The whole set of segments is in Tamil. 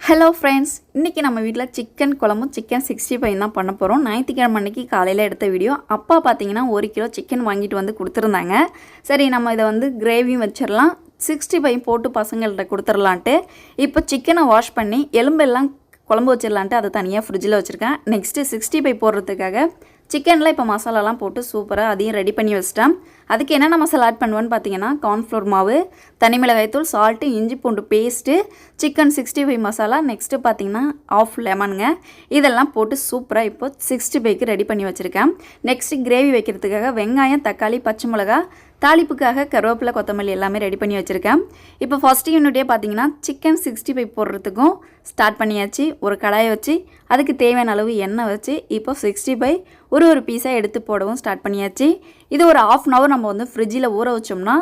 ஹலோ ஃப்ரெண்ட்ஸ், இன்றைக்கி நம்ம வீட்டில் சிக்கன் குழம்பும் சிக்கன் 65 தான் பண்ண போகிறோம். ஞாயிற்றுக்கிழமை அன்றைக்கி காலையில் எடுத்த வீடியோ. அப்பா பார்த்தீங்கன்னா 1 கிலோ சிக்கன் வாங்கிட்டு வந்து கொடுத்துருந்தாங்க. சரி, நம்ம இதை வந்து கிரேவியும் வச்சிடலாம், 65 போட்டு பசங்கள்கிட்ட கொடுத்துடலான்ட்டு இப்போ சிக்கனை வாஷ் பண்ணி எலும்பெல்லாம் குழம்பு வச்சிடலான்ட்டு அதை தனியாக ஃப்ரிட்ஜில் வச்சுருக்கேன். நெக்ஸ்ட்டு 65 போடுறதுக்காக சிக்கனில் இப்போ மசாலாலாம் போட்டு சூப்பராக அதையும் ரெடி பண்ணி வச்சிட்டேன். அதுக்கு என்னென்ன மசாலா ஆட் பண்ணுவேன்னு பார்த்தீங்கன்னா, கார்ன்ஃப்ளவர் மாவு, தனி மிளகாய்த்தூள், சால்ட்டு, இஞ்சி பூண்டு பேஸ்ட்டு, சிக்கன் 65 மசாலா, நெக்ஸ்ட்டு பார்த்தீங்கன்னா ஆஃப் லெமனுங்க. இதெல்லாம் போட்டு சூப்பராக இப்போ 65க்கு ரெடி பண்ணி வச்சுருக்கேன். நெக்ஸ்ட்டு கிரேவி வைக்கிறதுக்காக வெங்காயம், தக்காளி, பச்சை மிளகா, தாளிப்புக்காக கருவேப்பிலை, கொத்தமல்லி எல்லாமே ரெடி பண்ணி வச்சுருக்கேன். இப்போ ஃபஸ்ட்டு யூனிட்டே பார்த்தீங்கன்னா சிக்கன் 65 போடுறதுக்கும் ஸ்டார்ட் பண்ணியாச்சு. ஒரு கடாயை வச்சு அதுக்கு தேவையான அளவு எண்ணெய் வச்சு இப்போ 65 ஒரு பீஸாக எடுத்து போடவும் ஸ்டார்ட் பண்ணியாச்சு. இது ஒரு ½ அன் ஹவர் நம்ம வந்து ஃப்ரிட்ஜில் ஊற வச்சோம்னா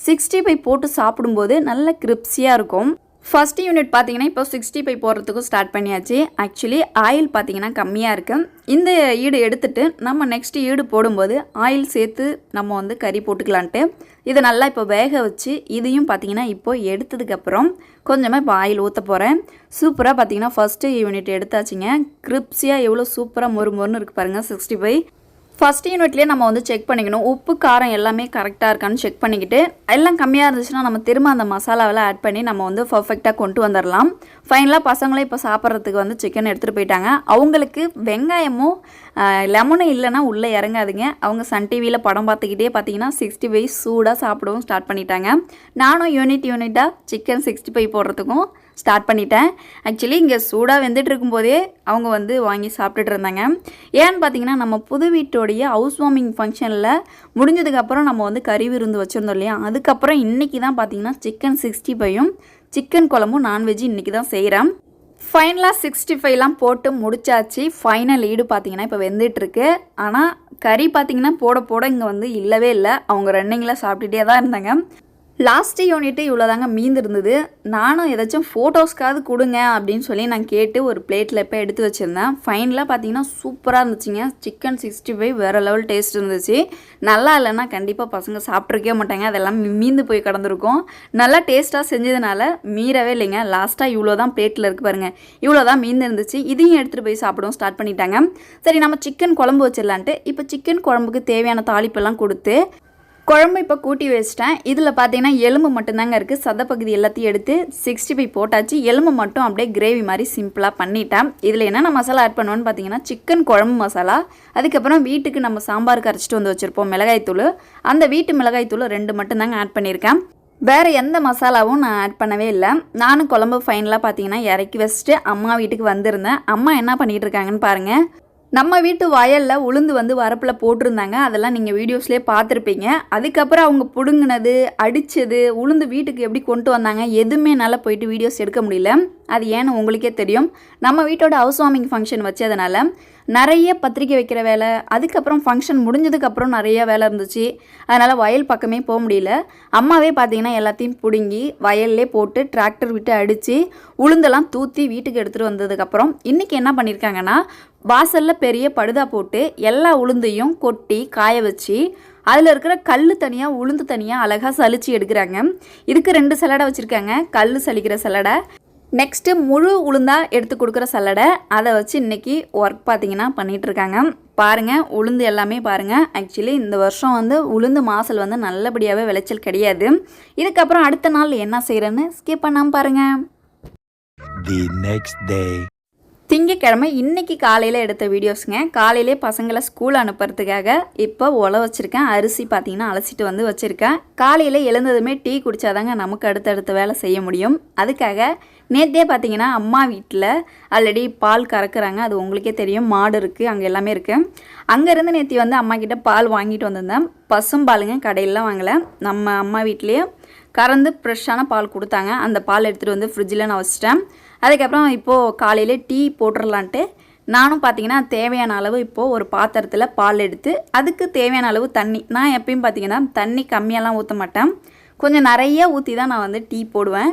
65 போட்டு சாப்பிடும்போது நல்ல கிரிப்ஸியாக இருக்கும். ஃபஸ்ட் யூனிட் பார்த்தீங்கன்னா இப்போ 65 போடுறதுக்கும் ஸ்டார்ட் பண்ணியாச்சு. ஆக்சுவலி ஆயில் பார்த்தீங்கன்னா கம்மியாக இருக்குது. இந்த ஈடு எடுத்துகிட்டு நம்ம நெக்ஸ்ட் ஈடு போடும்போது ஆயில் சேர்த்து நம்ம வந்து கறி போட்டுக்கலான்ட்டு இதை நல்லா இப்போ வேக வச்சு இதையும் பார்த்தீங்கன்னா இப்போ எடுத்ததுக்கப்புறம் கொஞ்சமாக இப்போ ஆயில் ஊற்ற போகிறேன். சூப்பராக பார்த்தீங்கன்னா ஃபஸ்ட்டு யூனிட் எடுத்தாச்சுங்க. கிரிப்ஸியாக எவ்வளோ சூப்பராக மொறுன்னு இருக்குது பாருங்கள் 65. ஃபஸ்ட் யூனிட்லேயே நம்ம வந்து செக் பண்ணிக்கணும், உப்பு காரம் எல்லாமே கரெக்டாக இருக்கான்னு செக் பண்ணிக்கிட்டு எல்லாம் கம்மியாக இருந்துச்சுன்னா நம்ம திரும்ப அந்த மசாலாவெல்லாம் ஆட் பண்ணி நம்ம வந்து பர்ஃபெக்டாக கொண்டு வந்துடலாம். ஃபைனலாக பசங்களே இப்போ சாப்பிட்றதுக்கு வந்து சிக்கன் எடுத்துகிட்டு போயிட்டாங்க. அவங்களுக்கு வெங்காயமும் லெமனும் இல்லைன்னா உள்ளே இறங்காதுங்க. அவங்க சன் டிவியில் படம் பார்த்துக்கிட்டே பார்த்தீங்கன்னா 65 சூடாக சாப்பிடவும் ஸ்டார்ட் பண்ணிட்டாங்க. நானும் யூனிட்டாக சிக்கன் 65 போடுறதுக்கும் ஸ்டார்ட் பண்ணிட்டேன். ஆக்சுவலி இங்கே சூடாக வெந்துட்டு இருக்கும்போதே அவங்க வந்து வாங்கி சாப்பிட்டுட்டு இருந்தாங்க. ஏன்னு பார்த்தீங்கன்னா, நம்ம புது வீட்டோடைய ஹவுஸ் வார்மிங் ஃபங்க்ஷனில் முடிஞ்சதுக்கப்புறம் நம்ம வந்து கறி விருந்து வச்சுருந்தோம் இல்லையா, அதுக்கப்புறம் இன்றைக்கி தான் பார்த்தீங்கன்னா சிக்கன் 65யும் சிக்கன் குழம்பும் நான்வெஜ் இன்றைக்கி தான் செய்கிறேன். ஃபைனலாக 65லாம் போட்டு முடிச்சாச்சு. ஃபைனல் ஈடு பார்த்தீங்கன்னா இப்போ வெந்துட்டுருக்கு. ஆனால் கறி பார்த்தீங்கன்னா போட இங்கே வந்து இல்லவே இல்லை. அவங்க ரன்னிங்கில் சாப்பிட்டுட்டே தான் இருந்தாங்க. லாஸ்ட்டு யூனிட்டு இவ்வளோ தாங்க மீந்து இருந்தது. நானும் ஏதாச்சும் ஃபோட்டோஸ்க்காவது கொடுங்க அப்படின்னு சொல்லி நான் கேட்டு ஒரு பிளேட்டில் இப்போ எடுத்து வச்சுருந்தேன். ஃபைனலாக பார்த்தீங்கன்னா சூப்பராக இருந்துச்சுங்க. சிக்கன் 65 வேறு லெவல் டேஸ்ட் இருந்துச்சு. நல்லா இல்லைன்னா கண்டிப்பாக பசங்க சாப்பிட்ருக்கவே மாட்டாங்க. அதெல்லாம் மீந்து போய் கிடந்திருக்கும். நல்லா டேஸ்ட்டாக செஞ்சதுனால மீறவே இல்லைங்க. லாஸ்ட்டாக இவ்வளோ தான் பிளேட்டில் இருக்குது பாருங்கள், இவ்வளோ தான் மீந்து இருந்துச்சு. இதையும் எடுத்துகிட்டு போய் சாப்பிடவும் ஸ்டார்ட் பண்ணிட்டாங்க. சரி, நம்ம சிக்கன் குழம்பு வச்சிடலான்ட்டு இப்போ சிக்கன் குழம்புக்கு தேவையான தாளிப்பெல்லாம் கொடுத்து குழம்பு இப்போ கூட்டி வச்சிட்டேன். இதில் பார்த்தீங்கன்னா எலும்பு மட்டும்தாங்க இருக்குது. சதப்பகுதி எல்லாத்தையும் எடுத்து 65 போட்டாச்சு. எலும்பு மட்டும் அப்படியே கிரேவி மாதிரி சிம்பிளாக பண்ணிட்டேன். இதில் என்னென்ன மசாலா ஆட் பண்ணுவோன்னு பார்த்தீங்கன்னா, சிக்கன் குழம்பு மசாலா, அதுக்கப்புறம் வீட்டுக்கு நம்ம சாம்பாருக்கு அரைச்சிட்டு வந்து வச்சுருப்போம் மிளகாய்த்தூள், அந்த வீட்டு மிளகாய்த்தூள் 2 மட்டும்தாங்க ஆட் பண்ணியிருக்கேன். வேறு எந்த மசாலாவும் நான் ஆட் பண்ணவே இல்லை. நானும் குழம்பு ஃபைனலாக பார்த்தீங்கன்னா இறக்கி வச்சுட்டு அம்மா வீட்டுக்கு வந்திருந்தேன். அம்மா என்ன பண்ணிகிட்டு இருக்காங்கன்னு பாருங்கள். நம்ம வீட்டு வயலில் உளுந்து வந்து வரப்பில் போட்டிருந்தாங்க. அதெல்லாம் நீங்கள் வீடியோஸ்லேயே பார்த்துருப்பீங்க. அதுக்கப்புறம் அவங்க பிடுங்கினது, அடித்தது, உளுந்து வீட்டுக்கு எப்படி கொண்டு வந்தாங்க எதுவுமே என்னால் போயிட்டு வீடியோஸ் எடுக்க முடியல. அது ஏன்னு உங்களுக்கே தெரியும். நம்ம வீட்டோட ஹவுஸ் வார்மிங் ஃபங்க்ஷன் வச்சதுனால நிறைய பத்திரிக்கை வைக்கிற வேலை, அதுக்கப்புறம் ஃபங்க்ஷன் முடிஞ்சதுக்கப்புறம் நிறைய வேலை இருந்துச்சு. அதனால் வயல் பக்கமே போக முடியல. அம்மாவே பார்த்தீங்கன்னா எல்லாத்தையும் பிடுங்கி வயல்லே போட்டு டிராக்டர் விட்டு அடித்து உளுந்தெல்லாம் தூற்றி வீட்டுக்கு எடுத்துகிட்டு வந்ததுக்கப்புறம் இன்றைக்கி என்ன பண்ணியிருக்காங்கன்னா, வாசலில் பெரிய படுதா போட்டு எல்லா உளுந்தையும் கொட்டி காய வச்சு அதில் இருக்கிற கல் தனியாக உளுந்து தனியாக அழகாக சலிச்சு எடுக்கிறாங்க. இதுக்கு 2 சலடை வச்சுருக்காங்க. கல் சலிக்கிற சலடை, நெக்ஸ்ட்டு முழு உளுந்தாக எடுத்து கொடுக்குற சலடை. அதை வச்சு இன்றைக்கி ஒர்க் பார்த்திங்கன்னா பண்ணிகிட்ருக்காங்க. பாருங்கள், உளுந்து எல்லாமே பாருங்கள். ஆக்சுவலி இந்த வருஷம் வந்து உளுந்து மாசல் வந்து நல்லபடியாகவே விளைச்சல் கிடையாது. இதுக்கப்புறம் அடுத்த நாள் என்ன செய்கிறேன்னு ஸ்கிப் பண்ணாமல் பாருங்கள். திங்கக்கிழமை இன்றைக்கி காலையில் எடுத்த வீடியோஸுங்க. காலையிலே பசங்களை ஸ்கூல் அனுப்புறதுக்காக இப்போ உல வச்சுருக்கேன். அரிசி பார்த்திங்கன்னா அலசிட்டு வந்து வச்சுருக்கேன். காலையில் எழுந்ததுமே டீ குடித்தாதாங்க நமக்கு அடுத்தடுத்த வேலை செய்ய முடியும். அதுக்காக நேற்றே பார்த்திங்கன்னா அம்மா வீட்டில் ஆல்ரெடி பால் கறக்குறாங்க. அது உங்களுக்கே தெரியும், மாடு இருக்குது, அங்கே எல்லாமே இருக்குது. அங்கேருந்து நேற்று வந்து அம்மா கிட்டே பால் வாங்கிட்டு வந்திருந்தேன். பசும்பாலுங்க, கடையிலாம் வாங்கலை, நம்ம அம்மா வீட்லேயே கறந்து ஃப்ரெஷ்ஷான பால் கொடுத்தாங்க. அந்த பால் எடுத்துகிட்டு வந்து ஃப்ரிட்ஜில் நான் வச்சிட்டேன். அதுக்கப்புறம் இப்போது காலையில் டீ போட்டுடலான்ட்டு நானும் பார்த்தீங்கன்னா தேவையான அளவு இப்போது ஒரு பாத்திரத்தில் பால் எடுத்து அதுக்கு தேவையான அளவு தண்ணி, நான் எப்பயும் பார்த்தீங்கன்னா தண்ணி கம்மியாலாம் ஊற்ற மாட்டேன், கொஞ்சம் நிறைய ஊற்றி தான் நான் வந்து டீ போடுவேன்.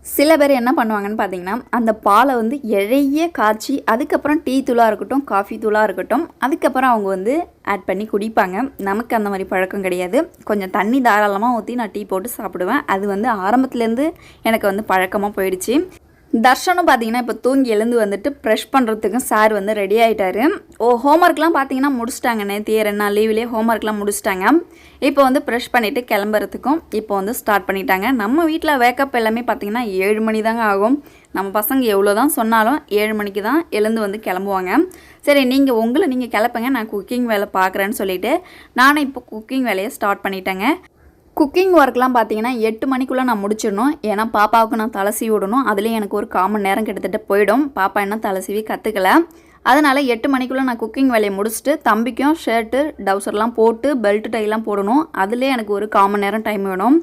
சில பேர் என்ன பண்ணுவாங்கன்னு பார்த்தீங்கன்னா, அந்த பாலை வந்து இழைய காய்ச்சி அதுக்கப்புறம் டீ தூளாக இருக்கட்டும், காஃபி தூளாக இருக்கட்டும், அதுக்கப்புறம் அவங்க வந்து ஆட் பண்ணி குடிப்பாங்க. நமக்கு அந்த மாதிரி பழக்கம் கிடையாது. கொஞ்சம் தண்ணி தாராளமாக ஊற்றி நான் டீ போட்டு சாப்பிடுவேன். அது வந்து ஆரம்பத்துலேருந்து எனக்கு வந்து பழக்கமாக போயிடுச்சு. தர்ஷனும் பார்த்தீங்கன்னா இப்போ தூங்கி எழுந்து வந்துட்டு ப்ரெஷ் பண்ணுறதுக்கும் சார் வந்து ரெடி ஆகிட்டாரு. ஹோம்ஒர்க்லாம் பார்த்தீங்கன்னா முடிச்சிட்டாங்க. நேற்று 2 நாள் லீவ்லேயே ஹோம்ஒர்க்லாம் முடிச்சிட்டாங்க. இப்போ வந்து ப்ரெஷ் பண்ணிவிட்டு கிளம்புறதுக்கும் இப்போ வந்து ஸ்டார்ட் பண்ணிட்டாங்க. நம்ம வீட்டில் வேக்கப் எல்லாமே பார்த்தீங்கன்னா 7 மணி தாங்க ஆகும். நம்ம பசங்க எவ்வளோ தான் சொன்னாலும் 7 மணிக்கு தான் எழுந்து வந்து கிளம்புவாங்க. சரி நீங்கள் கிளப்புங்க, நான் குக்கிங் வேலை பார்க்குறேன்னு சொல்லிவிட்டு நானும் இப்போ குக்கிங் வேலையை ஸ்டார்ட் பண்ணிட்டேங்க. குக்கிங் ஒர்க்லாம் பார்த்தீங்கன்னா 8 மணிக்குள்ளே நான் முடிச்சிடணும். ஏன்னா பாப்பாவுக்கு நான் தலை சீவி விடணும். அதுலேயும் எனக்கு ஒரு 1/4 மணி நேரம் கிட்டத்தட்ட போயிடும். பாப்பா என்ன தலை சீவி கற்றுக்கல. அதனால் 8 மணிக்குள்ளே நான் குக்கிங் வேலையை முடிச்சுட்டு தம்பிக்கும் ஷர்ட்டு டவுசர்லாம் போட்டு பெல்ட் டைலாம் போடணும். அதுலேயே எனக்கு ஒரு 1/4 மணி நேரம் டைம் வேணும்.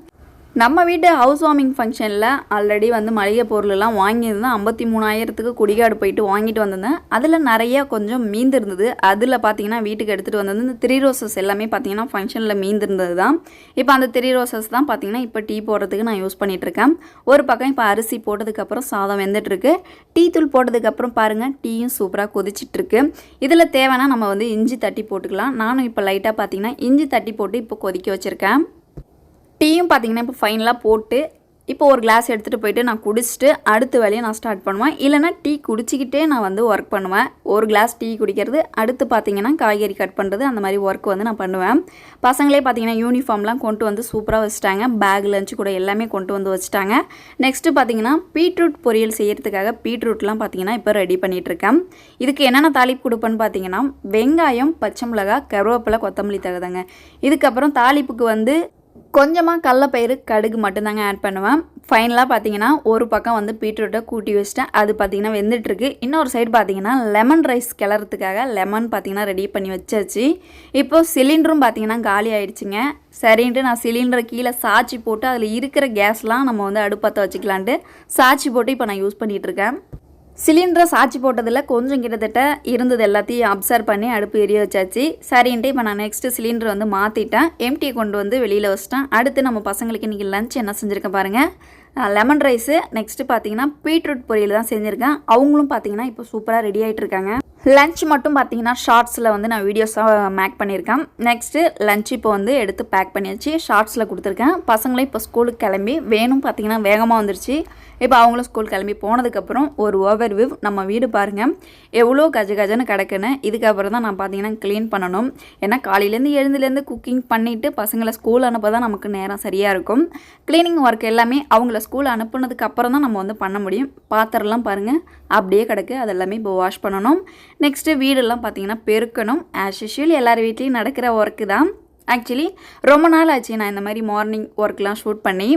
நம்ம வீட்டு ஹவுஸ் வார்மிங் ஃபங்க்ஷனில் ஆல்ரெடி வந்து மளிகை பொருளெல்லாம் வாங்கியிருந்தேன். 53,000க்கு குடிகாடு போயிட்டு வாங்கிட்டு வந்திருந்தேன். அதில் நிறைய கொஞ்சம் மீந்திருந்தது. அதில் பார்த்தீங்கன்னா வீட்டுக்கு எடுத்துகிட்டு வந்தது இந்த 3 ரோசஸ் எல்லாமே பார்த்தீங்கன்னா ஃபங்க்ஷனில் மீந்திருந்தது தான். இப்போ அந்த 3 ரோசஸ் தான் பார்த்தீங்கன்னா இப்போ டீ போடுறதுக்கு நான் யூஸ் பண்ணிகிட்ருக்கேன். ஒரு பக்கம் இப்போ அரிசி போட்டதுக்கப்புறம் சாதம் வெந்துட்டுருக்கு. டீ தூள் போட்டதுக்கப்புறம் பாருங்கள் டீயும் சூப்பராக கொதிச்சிட்ருக்கு. இதில் தேவைன்னா நம்ம வந்து இஞ்சி தட்டி போட்டுக்கலாம். நானும் இப்போ லைட்டாக பார்த்தீங்கன்னா இஞ்சி தட்டி போட்டு இப்போ கொதிக்க வச்சுருக்கேன். டீயும் பார்த்தீங்கன்னா இப்போ ஃபைனலாக போட்டு இப்போ ஒரு கிளாஸ் எடுத்துகிட்டு போயிட்டு நான் குடிச்சிட்டு அடுத்த வேலையை நான் ஸ்டார்ட் பண்ணுவேன். இல்லைனா டீ குடிச்சிக்கிட்டே நான் வந்து ஒர்க் பண்ணுவேன். ஒரு கிளாஸ் டீ குடிக்கிறது, அடுத்து பார்த்தீங்கன்னா காய்கறி கட் பண்ணுறது, அந்த மாதிரி ஒர்க் வந்து நான் பண்ணுவேன். பசங்களே பார்த்தீங்கன்னா யூனிஃபார்ம்லாம் கொண்டு வந்து சூப்பராக வச்சுட்டாங்க. பேக் லஞ்சு கூட எல்லாமே கொண்டு வந்து வச்சுட்டாங்க. நெக்ஸ்ட்டு பார்த்தீங்கன்னா பீட்ரூட் பொரியல் செய்கிறதுக்காக பீட்ரூட்லாம் பார்த்தீங்கன்னா இப்போ ரெடி பண்ணிகிட்ருக்கேன். இதுக்கு என்னென்ன தாளிப்பு கொடுப்பேன்னு பார்த்தீங்கன்னா வெங்காயம், பச்சை மிளகாய், கருவேப்பிலை, கொத்தமல்லி தகுதாங்க. இதுக்கப்புறம் தாளிப்புக்கு வந்து கொஞ்சமாக கடலப்பயிறு, கடுகு மட்டும்தாங்க ஆட் பண்ணுவேன். ஃபைனலாக பார்த்தீங்கன்னா ஒரு பக்கம் வந்து பீட்ரூட்டை கூட்டி வச்சிட்டேன். அது பார்த்தீங்கன்னா வெந்துட்டுருக்கு. இன்னொரு சைடு பார்த்தீங்கன்னா லெமன் ரைஸ் கிளறதுக்காக லெமன் பார்த்தீங்கன்னா ரெடி பண்ணி வச்சாச்சு. இப்போது சிலிண்டரும் பார்த்தீங்கன்னா காலி ஆகிடுச்சிங்க. சரின்ட்டு நான் சிலிண்டரை கீழே சாய்ச்சி போட்டு அதில் இருக்கிற கேஸ்லாம் நம்ம வந்து அடுப்பற்ற வச்சுக்கலான்ட்டு சாய்ச்சி போட்டு இப்போ நான் யூஸ் பண்ணிகிட்ருக்கேன். சிலிண்டரை சாய்ச்சி போட்டதில் கொஞ்சம் கிட்டத்தட்ட இருந்தது எல்லாத்தையும் அப்சர்வ் பண்ணி அடுப்பு எரிய வச்சாச்சு. சரின்ட்டு இப்போ நான் நெக்ஸ்ட்டு சிலிண்டர் வந்து மாற்றிட்டேன். எம்டியை கொண்டு வந்து வெளியில் வச்சிட்டேன். அடுத்து நம்ம பசங்களுக்கு இன்றைக்கி லஞ்ச் என்ன செஞ்சுருக்கேன் பாருங்கள். லெமன் ரைஸு, நெக்ஸ்ட்டு பார்த்தீங்கன்னா பீட்ரூட் பொரியல் தான் செஞ்சுருக்கேன். அவங்களும் பார்த்தீங்கன்னா இப்போ சூப்பராக ரெடி ஆகிட்டு இருக்காங்க. லஞ்ச் மட்டும் பார்த்தீங்கன்னா ஷார்ட்ஸில் வந்து நான் வீடியோஸாக மேக் பண்ணியிருக்கேன். நெக்ஸ்ட்டு லஞ்ச் இப்போ வந்து எடுத்து பேக் பண்ணியாச்சு, ஷார்ட்ஸில் கொடுத்துருக்கேன். பசங்களும் இப்போ ஸ்கூலுக்கு கிளம்பி வேணும் பார்த்தீங்கன்னா வேகமாக வந்துருச்சு. இப்போ அவங்களும் ஸ்கூல் கிளம்பி போனதுக்கப்புறம் ஒரு ஓவர்வியூ நம்ம வீடு பாருங்கள் எவ்வளோ கஜன்னு கிடக்குன்னு. இதுக்கப்புறம் தான் நான் பார்த்தீங்கன்னா க்ளீன் பண்ணணும். ஏன்னா காலையிலேருந்து எழுந்துலேருந்து குக்கிங் பண்ணிவிட்டு பசங்களை ஸ்கூல் அனுப்ப தான் நமக்கு நேரம் சரியாக இருக்கும். க்ளீனிங் ஒர்க் எல்லாமே அவங்கள ஸ்கூல் அனுப்புனதுக்கு அப்புறம் தான் நம்ம வந்து பண்ண முடியும். பாத்திரம்லாம் பாருங்கள் அப்படியே கிடக்கு, அதெல்லாமே இப்போ வாஷ் பண்ணணும். நெக்ஸ்ட்டு வீடெல்லாம் பார்த்தீங்கன்னா பெருக்கணும். ஆஸ் யூஷுவல் எல்லார் வீட்லேயும் நடக்கிற ஒர்க்கு தான். ஆக்சுவலி ரொம்ப நாள் ஆச்சு நான் இந்த மாதிரி மார்னிங் ஒர்க்லாம் ஷூட் பண்ணி.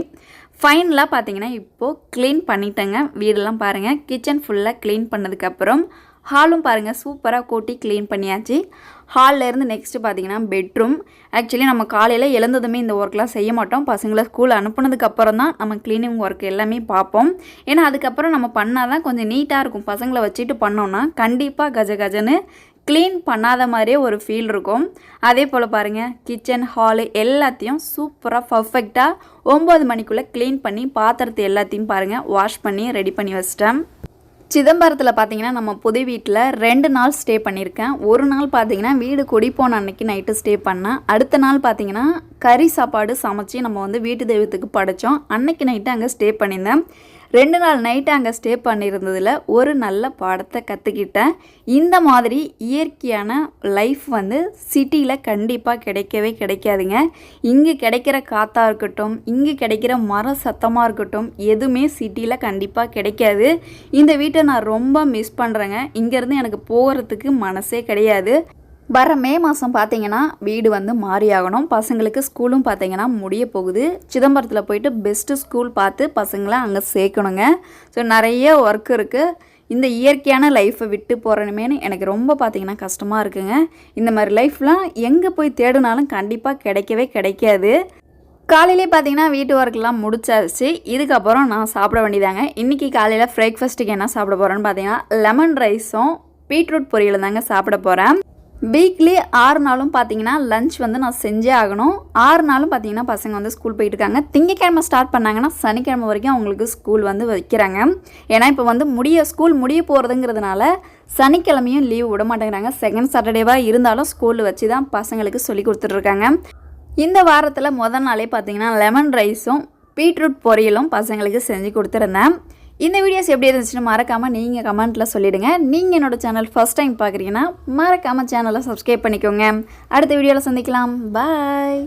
ஃபைனலாக பார்த்தீங்கன்னா இப்போது க்ளீன் பண்ணிட்டேங்க. வீடெல்லாம் பாருங்கள் கிச்சன் ஃபுல்லாக க்ளீன் பண்ணதுக்கப்புறம் ஹாலும் பாருங்கள் சூப்பராக கூட்டி க்ளீன் பண்ணியாச்சு. ஹால்லேருந்து நெக்ஸ்ட்டு பார்த்தீங்கன்னா பெட்ரூம். ஆக்சுவலி நம்ம காலையில் எழுந்ததுமே இந்த ஒர்க்லாம் செய்ய மாட்டோம். பசங்களை ஸ்கூல் அனுப்புனதுக்கப்புறம் தான் நம்ம க்ளீனிங் ஒர்க் எல்லாமே பார்ப்போம். ஏன்னா அதுக்கப்புறம் நம்ம பண்ணால் தான் கொஞ்சம் நீட்டாக இருக்கும். பசங்களை வச்சுட்டு பண்ணோன்னா கண்டிப்பாக கஜன்னு க்ளீன் பண்ணாத மாதிரியே ஒரு ஃபீல் இருக்கும். அதே போல் பாருங்கள் கிச்சன் ஹாலு எல்லாத்தையும் சூப்பராக பர்ஃபெக்டாக 9 மணிக்குள்ளே க்ளீன் பண்ணி பாத்திரத்தை எல்லாத்தையும் பாருங்கள் வாஷ் பண்ணி ரெடி பண்ணி வச்சிட்டேன். சிதம்பரத்தில் பார்த்தீங்கன்னா நம்ம புது வீட்டில் 2 நாள் ஸ்டே பண்ணியிருக்கேன். ஒரு நாள் பார்த்தீங்கன்னா வீடு குடி போன அன்னைக்கு நைட்டு ஸ்டே பண்ணேன். அடுத்த நாள் பார்த்தீங்கன்னா கறி சாப்பாடு சமைச்சு நம்ம வந்து வீட்டு தெய்வத்துக்கு படைத்தோம். அன்னைக்கு நைட்டு அங்கே ஸ்டே பண்ணியிருந்தேன். 2 நாள் நைட்டு அங்கே ஸ்டே பண்ணியிருந்ததில் ஒரு நல்ல பாடத்தை கற்றுக்கிட்டேன். இந்த மாதிரி இயற்கையான லைஃப் வந்து சிட்டியில் கண்டிப்பாக கிடைக்கவே கிடைக்காதுங்க. இங்கே கிடைக்கிற காற்றாக இருக்கட்டும், இங்கே கிடைக்கிற மர சத்தமாக இருக்கட்டும், எதுவுமே சிட்டியில் கண்டிப்பாக கிடைக்காது. இந்த வீட்டை நான் ரொம்ப மிஸ் பண்ணுறேங்க. இங்கேருந்து எனக்கு போகிறதுக்கு மனசே கிடையாது. வர மே மாதம் பார்த்தீங்கன்னா வீடு வந்து மாறி ஆகணும். பசங்களுக்கு ஸ்கூலும் பார்த்தீங்கன்னா முடிய போகுது. சிதம்பரத்தில் போயிட்டு பெஸ்ட்டு ஸ்கூல் பார்த்து பசங்களை அங்கே சேர்க்கணுங்க. ஸோ நிறைய ஒர்க் இருக்குது. இந்த இயற்கையான லைஃப்பை விட்டு போகிறனுமேனு எனக்கு ரொம்ப பார்த்தீங்கன்னா கஷ்டமாக இருக்குங்க. இந்த மாதிரி லைஃப்லாம் எங்கே போய் தேடினாலும் கண்டிப்பாக கிடைக்கவே கிடைக்காது. காலையிலே பார்த்தீங்கன்னா வீட்டு ஒர்க்கெலாம் முடிச்சாச்சு. இதுக்கப்புறம் நான் சாப்பிட வேண்டியதாங்க. இன்றைக்கி காலையில் பிரேக்ஃபாஸ்ட்டுக்கு என்ன சாப்பிட போகிறேன்னு பார்த்தீங்கன்னா லெமன் ரைஸும் பீட்ரூட் பொரியலும் தாங்க சாப்பிட போகிறேன். வீக்லி 6 நாளும் பார்த்தீங்கன்னா லஞ்ச் வந்து நான் செஞ்சே ஆகணும். 6 நாளும் பார்த்தீங்கன்னா பசங்க வந்து ஸ்கூல் போயிட்டுருக்காங்க. திங்கக்கிழமை ஸ்டார்ட் பண்ணாங்கன்னா சனிக்கிழமை வரைக்கும் அவங்களுக்கு ஸ்கூல் வந்து வைக்கிறாங்க. ஏன்னா இப்போ வந்து ஸ்கூல் முடிய போகிறதுங்கிறதுனால சனிக்கிழமையும் லீவ் விட மாட்டேங்கிறாங்க. செகண்ட் சாட்டர்டேவாக இருந்தாலும் ஸ்கூலில் வச்சு தான் பசங்களுக்கு சொல்லி கொடுத்துட்ருக்காங்க. இந்த வாரத்தில் முதல் நாளே பார்த்தீங்கன்னா லெமன் ரைஸும் பீட்ரூட் பொரியலும் பசங்களுக்கு செஞ்சு கொடுத்துருந்தேன். இந்த வீடியோஸ் எப்படி இருந்துச்சுன்னு மறக்காமல் நீங்கள் கமெண்ட்டில் சொல்லிவிடுங்க. நீங்கள் என்னோட சேனல் ஃபர்ஸ்ட் டைம் பார்க்குறீங்கன்னா மறக்காமல் சேனலை சப்ஸ்கிரைப் பண்ணிக்கோங்க. அடுத்த வீடியோவில் சந்திக்கலாம். பாய்.